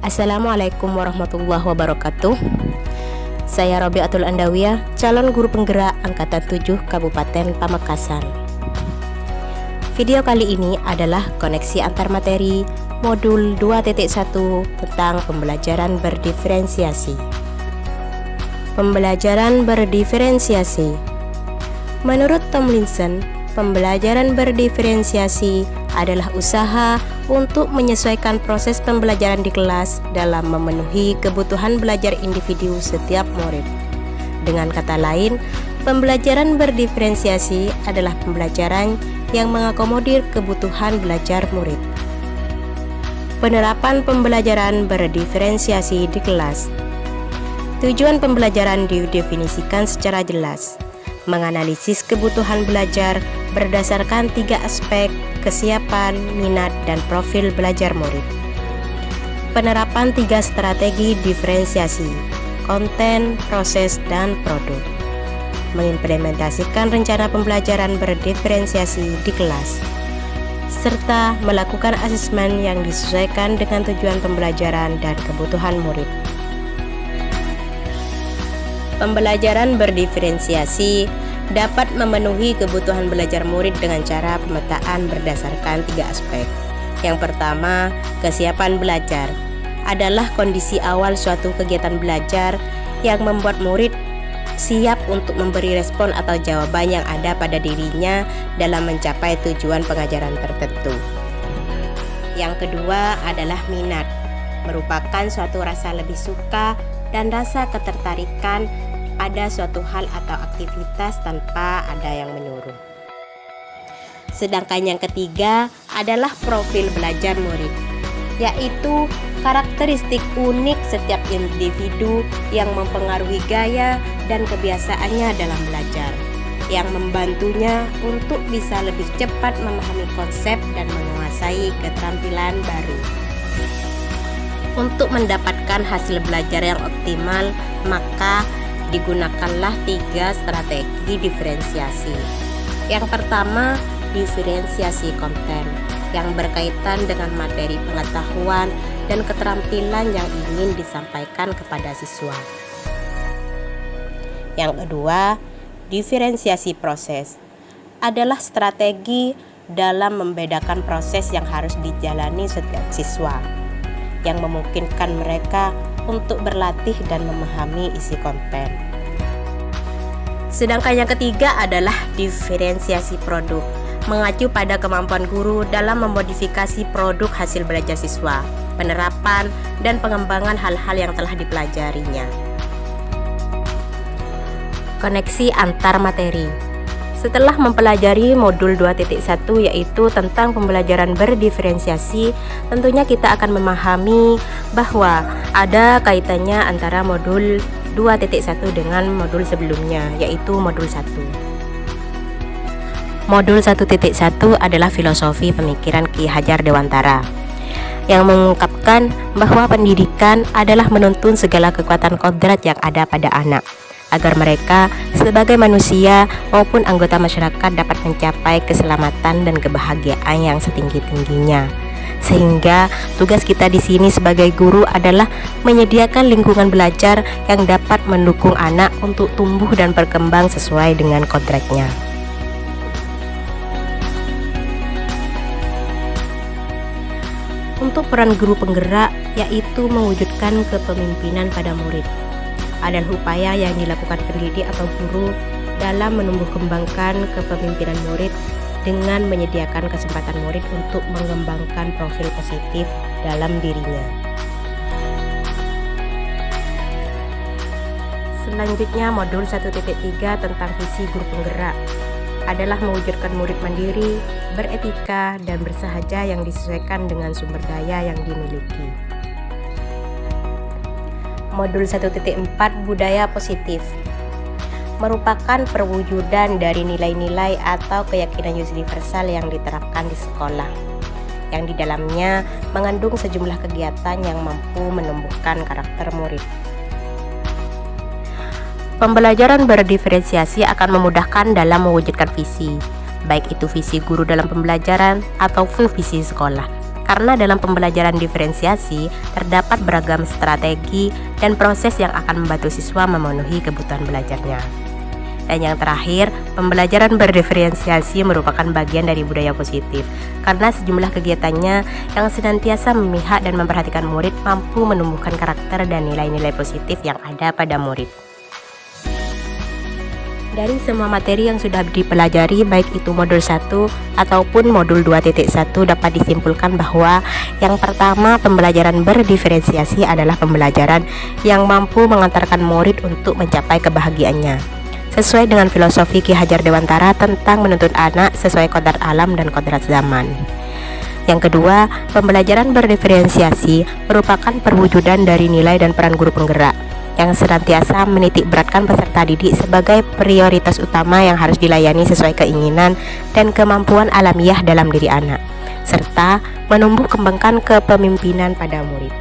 Assalamualaikum warahmatullahi wabarakatuh. Saya Robiatul Andawiyah, calon guru penggerak Angkatan 7 Kabupaten Pamekasan. Video kali ini adalah koneksi antar materi modul 2.1 tentang pembelajaran berdiferensiasi. Pembelajaran berdiferensiasi. Menurut Tomlinson, pembelajaran berdiferensiasi adalah usaha untuk menyesuaikan proses pembelajaran di kelas dalam memenuhi kebutuhan belajar individu setiap murid. Dengan kata lain, pembelajaran berdiferensiasi adalah pembelajaran yang mengakomodir kebutuhan belajar murid. Penerapan pembelajaran berdiferensiasi di kelas. Tujuan pembelajaran didefinisikan secara jelas. Menganalisis kebutuhan belajar berdasarkan 3 aspek: kesiapan, minat, dan profil belajar murid. Penerapan 3 strategi diferensiasi: konten, proses, dan produk. Mengimplementasikan rencana pembelajaran berdiferensiasi di kelas, serta melakukan asesmen yang disesuaikan dengan tujuan pembelajaran dan kebutuhan murid. Pembelajaran berdiferensiasi dapat memenuhi kebutuhan belajar murid dengan cara pemetaan berdasarkan 3 aspek. Yang pertama, kesiapan belajar adalah kondisi awal suatu kegiatan belajar yang membuat murid siap untuk memberi respon atau jawaban yang ada pada dirinya dalam mencapai tujuan pengajaran tertentu. Yang kedua adalah minat, merupakan suatu rasa lebih suka dan rasa ketertarikan pada suatu hal atau aktivitas tanpa ada yang menyuruh. Sedangkan yang ketiga adalah profil belajar murid, yaitu karakteristik unik setiap individu yang mempengaruhi gaya dan kebiasaannya dalam belajar, yang membantunya untuk bisa lebih cepat memahami konsep dan menguasai keterampilan baru. Untuk mendapatkan hasil belajar yang optimal, maka digunakanlah 3 strategi diferensiasi. Yang pertama, diferensiasi konten yang berkaitan dengan materi pengetahuan dan keterampilan yang ingin disampaikan kepada siswa. Yang kedua, diferensiasi proses adalah strategi dalam membedakan proses yang harus dijalani setiap siswa, yang memungkinkan mereka untuk berlatih dan memahami isi konten. Sedangkan yang ketiga adalah diferensiasi produk, mengacu pada kemampuan guru dalam memodifikasi produk hasil belajar siswa, penerapan dan pengembangan hal-hal yang telah dipelajarinya. Koneksi antar materi. Setelah mempelajari modul 2.1 yaitu tentang pembelajaran berdiferensiasi, tentunya kita akan memahami bahwa ada kaitannya antara modul 2.1 dengan modul sebelumnya, yaitu modul 1. Modul 1.1 adalah filosofi pemikiran Ki Hajar Dewantara, yang mengungkapkan bahwa pendidikan adalah menuntun segala kekuatan kodrat yang ada pada anak, agar mereka sebagai manusia maupun anggota masyarakat dapat mencapai keselamatan dan kebahagiaan yang setinggi-tingginya. Sehingga tugas kita di sini sebagai guru adalah menyediakan lingkungan belajar yang dapat mendukung anak untuk tumbuh dan berkembang sesuai dengan kodratnya. Untuk peran guru penggerak, yaitu mewujudkan kepemimpinan pada murid, adalah upaya yang dilakukan pendidik atau guru dalam menumbuh kembangkan kepemimpinan murid dengan menyediakan kesempatan murid untuk mengembangkan profil positif dalam dirinya. Selanjutnya, modul 1.3 tentang visi guru penggerak adalah mewujudkan murid mandiri, beretika, dan bersahaja yang disesuaikan dengan sumber daya yang dimiliki. Modul 1.4 budaya positif merupakan perwujudan dari nilai-nilai atau keyakinan universal yang diterapkan di sekolah, yang di dalamnya mengandung sejumlah kegiatan yang mampu menumbuhkan karakter murid. Pembelajaran berdiferensiasi akan memudahkan dalam mewujudkan visi, baik itu visi guru dalam pembelajaran ataupun visi sekolah, karena dalam pembelajaran diferensiasi terdapat beragam strategi dan proses yang akan membantu siswa memenuhi kebutuhan belajarnya. Dan yang terakhir, pembelajaran berdiferensiasi merupakan bagian dari budaya positif karena sejumlah kegiatannya yang senantiasa memihak dan memperhatikan murid mampu menumbuhkan karakter dan nilai-nilai positif yang ada pada murid. Dari semua materi yang sudah dipelajari, baik itu modul 1 ataupun modul 2.1, dapat disimpulkan bahwa yang pertama, pembelajaran berdiferensiasi adalah pembelajaran yang mampu mengantarkan murid untuk mencapai kebahagiaannya, sesuai dengan filosofi Ki Hajar Dewantara tentang menuntut anak sesuai kodrat alam dan kodrat zaman. Yang kedua, pembelajaran berdiferensiasi merupakan perwujudan dari nilai dan peran guru penggerak yang senantiasa menitik beratkan peserta didik sebagai prioritas utama yang harus dilayani sesuai keinginan dan kemampuan alamiah dalam diri anak, serta menumbuh kembangkan kepemimpinan pada murid.